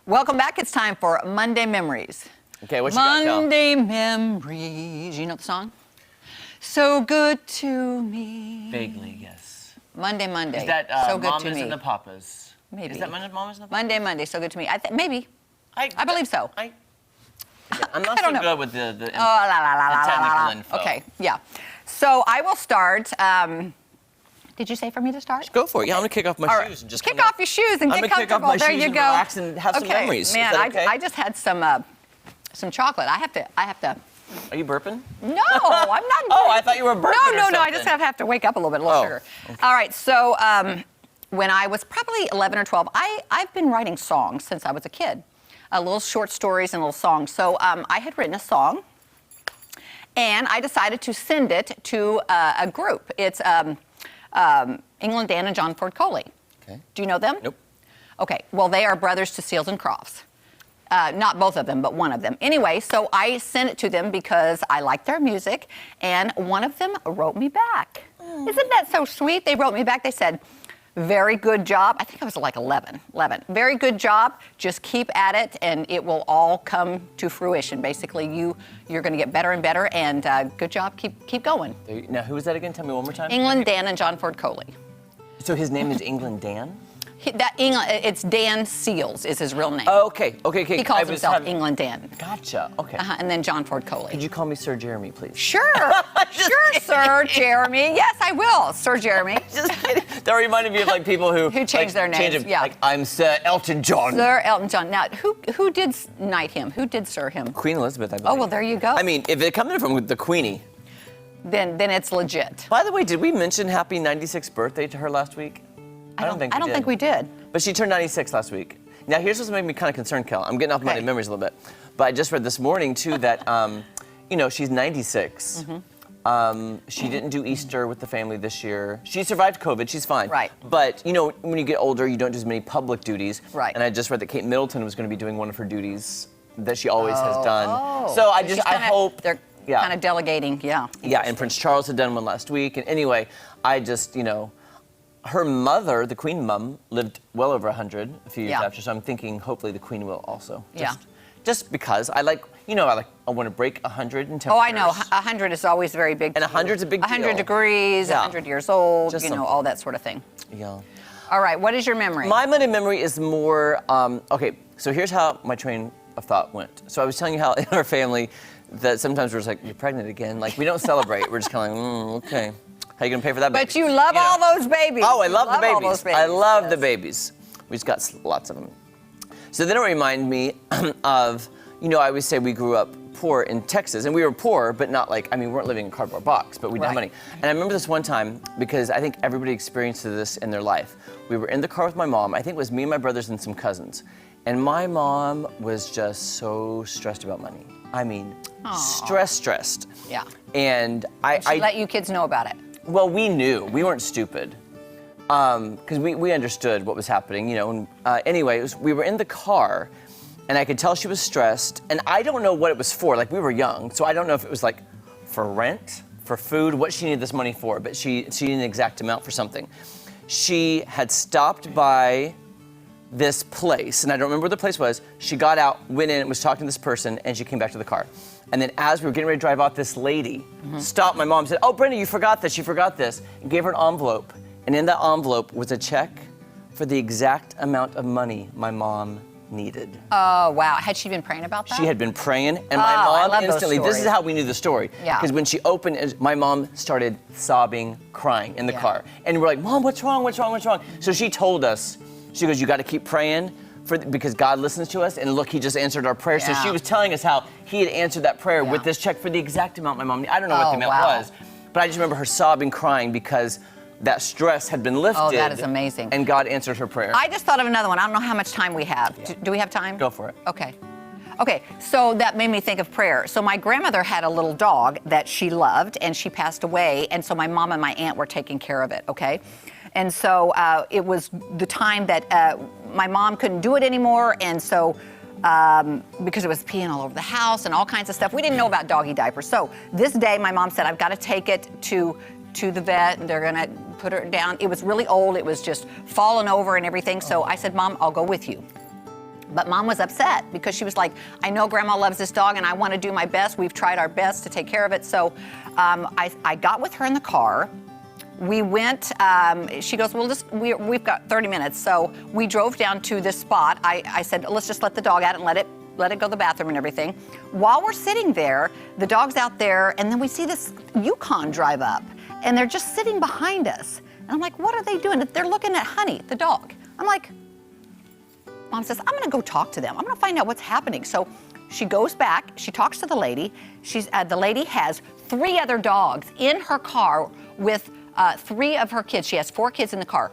Welcome back. It's time for Monday Memories. Okay, what you got, Cal? Monday Memories. You know the song? So good to me. Vaguely, yes. Monday. Is that so good Mamas to me. and the Papas? Maybe. Is that Mamas and the Papas? Monday. So good to me. Maybe. I believe so. I'm not I don't so know. good with the technical info. Okay, yeah. So I will start. Did you say for me to start? Go for it. Yeah, I'm gonna kick off my All right. shoes and just kick off your shoes and get comfortable. Kick off my there shoes you and go. Relax and have some memories. Man, Is that okay? I just had some chocolate. I have to. Are you burping? No, I'm not. Oh, I thought you were burping. No. I just have to wake up a little bit. Sugar. Okay. All right. So when I was probably 11 or 12, I've been writing songs since I was a kid, little short stories and little songs. So I had written a song, and I decided to send it to a group. It's England Dan and John Ford Coley. Okay. Do you know them? Nope. Okay. Well, they are brothers to Seals and Crofts. Not both of them, but one of them. Anyway, so I sent it to them because I like their music, and one of them wrote me back. Isn't that so sweet? They wrote me back. They said, very good job. I think I was like 11. Very good job. Just keep at it, and it will all come to fruition. Basically, you're going to get better and better, and good job. Keep going. Now, who was that again? Tell me one more time. England Dan and John Ford Coley. So his name is England Dan? It's Dan Seals is his real name. Oh, okay. He calls himself England Dan. Gotcha. Okay. And then John Ford Coley. Could you call me Sir Jeremy, please? Sure, Sir Jeremy. Yes, I will, Sir Jeremy. Just kidding. That reminded me of like people who change their names. Change it, yeah. Like I'm Sir Elton John. Sir Elton John. Now, who did knight him? Who did Sir him? Queen Elizabeth, I believe. Oh well, there you go. I mean, if it comes in from the Queenie. Then it's legit. By the way, did we mention happy 96th birthday to her last week? I don't think we did. But she turned 96 last week. Now, here's what's making me kind of concerned, Kel. I'm getting off Monday Memories a little bit. But I just read this morning, too, that, she's 96. Mm-hmm. She didn't do Easter with the family this year. She survived COVID. She's fine. Right. But, when you get older, you don't do as many public duties. Right. And I just read that Kate Middleton was going to be doing one of her duties that she always has done. So I hope... They're kind of delegating, yeah. Yeah, and Prince Charles had done one last week. And anyway, I just, her mother, the Queen mum, lived well over 100 a few years after, so I'm thinking hopefully the Queen will also. Just because I want to break 100 in temperatures. Oh, I know. 100 is always very big. And 100's a big deal. 100 degrees, 100 years old, all that sort of thing. Yeah. All right, what is your memory? My Monday memory is more, okay, so here's how my train of thought went. So I was telling you how in our family that sometimes we're just like, you're pregnant again. Like, we don't celebrate. We're just kind of like, okay. How are you going to pay for that baby? But you love all those babies. Oh, I love the babies. All those babies. I love the babies. We just got lots of them. So then it reminded me of, I always say we grew up poor in Texas. And we were poor, but not like, we weren't living in a cardboard box, but we didn't have money. And I remember this one time, because I think everybody experienced this in their life. We were in the car with my mom. I think it was me and my brothers and some cousins. And my mom was just so stressed about money. Stressed. Yeah. And She let you kids know about it. Well, we knew. We weren't stupid. Because we understood what was happening, And, anyway, we were in the car, and I could tell she was stressed. And I don't know what it was for. Like, we were young, so I don't know if it was, like, for rent, for food, what she needed this money for. But she needed an exact amount for something. She had stopped by this place, and I don't remember where the place was. She got out, went in, was talking to this person, and she came back to the car. And then as we were getting ready to drive out, this lady stopped my mom and said, "Oh, Brenda, you forgot this, and gave her an envelope. And in that envelope was a check for the exact amount of money my mom needed. Oh, wow. Had she been praying about that? She had been praying, and my mom instantly, this is how we knew the story. Yeah. Because when she opened it, my mom started sobbing, crying in the car. And we're like, "Mom, what's wrong? So she told us, she goes, "You got to keep praying because God listens to us, and look, he just answered our prayer." So she was telling us how he had answered that prayer with this check for the exact amount my mom needed. I don't know what the amount was, but I just remember her sobbing, crying because that stress had been lifted. Oh, that is amazing. And God answered her prayer. I just thought of another one. I don't know how much time we have. Do we have time? Go for it. Okay, so that made me think of prayer. So my grandmother had a little dog that she loved, and she passed away, and so my mom and my aunt were taking care of it, okay? And so it was the time that my mom couldn't do it anymore, and so because it was peeing all over the house and all kinds of stuff, we didn't know about doggy diapers. So this day, my mom said, "I've got to take it to the vet, and they're gonna put her down." It was really old. It was just falling over and everything. So I said, "Mom, I'll go with you." But Mom was upset because she was like, I know Grandma loves this dog and I want to do my best. We've tried our best to take care of it. So I got with her in the car. We went, she goes, well, we've got 30 minutes. So we drove down to this spot. I said, let's just let the dog out and let it go to the bathroom and everything. While we're sitting there, the dog's out there, and then we see this Yukon drive up, and they're just sitting behind us. And I'm like, what are they doing? They're looking at Honey, the dog. I'm like, Mom says, I'm gonna go talk to them. I'm gonna find out what's happening. So she goes back, she talks to the lady. The lady has 3 other dogs in her car with 3 of her kids. She has 4 kids in the car.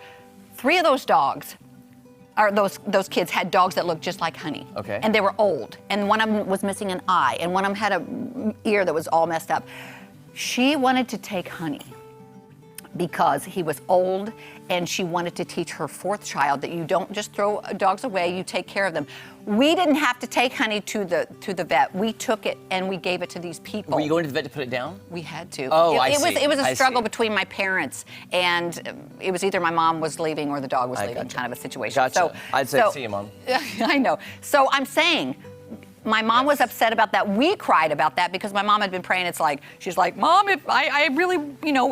3 of those dogs, or those kids had dogs that looked just like Honey. Okay. And they were old. And one of them was missing an eye, and one of them had an ear that was all messed up. She wanted to take Honey because he was old, and she wanted to teach her 4th child that you don't just throw dogs away, you take care of them. We didn't have to take Honey to the vet. We took it and we gave it to these people. Were you going to the vet to put it down? We had to. Oh, It was a struggle see. between my parents, and it was either my mom was leaving or the dog was leaving, gotcha. kind of a situation. Gotcha. So, I'd say, see you, Mom. I know. So I'm saying, my mom was upset about that. We cried about that because my mom had been praying. It's like, she's like, Mom, if I really,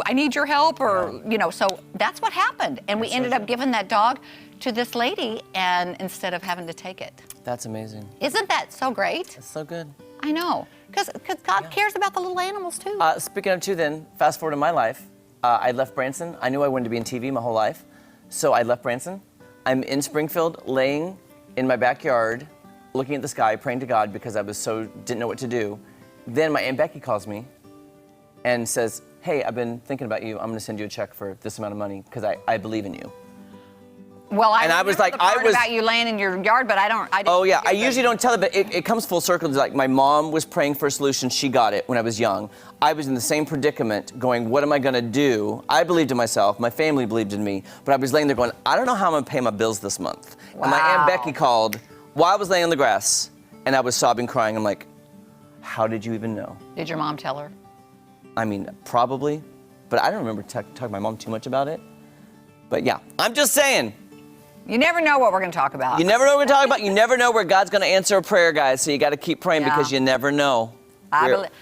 I need your help, or, so that's what happened. And we ended up giving that dog to this lady, and instead of having to take it. That's amazing. Isn't that so great? It's so good. I know, because God cares about the little animals too. Speaking of 2 then, fast forward in my life, I left Branson. I knew I wanted to be in TV my whole life, so I left Branson. I'm in Springfield, laying in my backyard, looking at the sky, praying to God because I didn't know what to do. Then my Aunt Becky calls me and says, hey, I've been thinking about you. I'm gonna send you a check for this amount of money because I believe in you. Well, And I was like, the part about you laying in your yard, but I didn't. Oh yeah, I usually don't tell it, but it comes full circle. It's like my mom was praying for a solution. She got it when I was young. I was in the same predicament going, what am I gonna do? I believed in myself, my family believed in me, but I was laying there going, I don't know how I'm gonna pay my bills this month. Wow. And my Aunt Becky called while I was laying on the grass, and I was sobbing, crying. I'm like, how did you even know? Did your mom tell her? I mean, probably, but I don't remember talking to my mom too much about it. But yeah, I'm just saying. You never know what we're going to talk about. You never know what we're talking about. You never know where God's going to answer a prayer, guys. So you got to keep praying because you never know.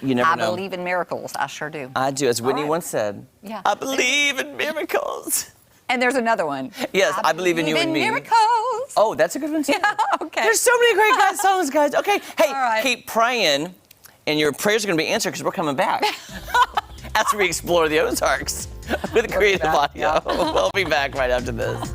You never know. I believe in miracles. I sure do. I do. As Whitney once said, Yeah. I believe in miracles. And there's another one. Yes, I believe in you and me. Miracles. Oh, that's a good one too. Yeah, okay. There's so many great God songs, guys. Okay, hey, All right. keep praying, and your prayers are going to be answered because we're coming back. As we explore the Ozarks with Creative Audio. We'll be back right after this.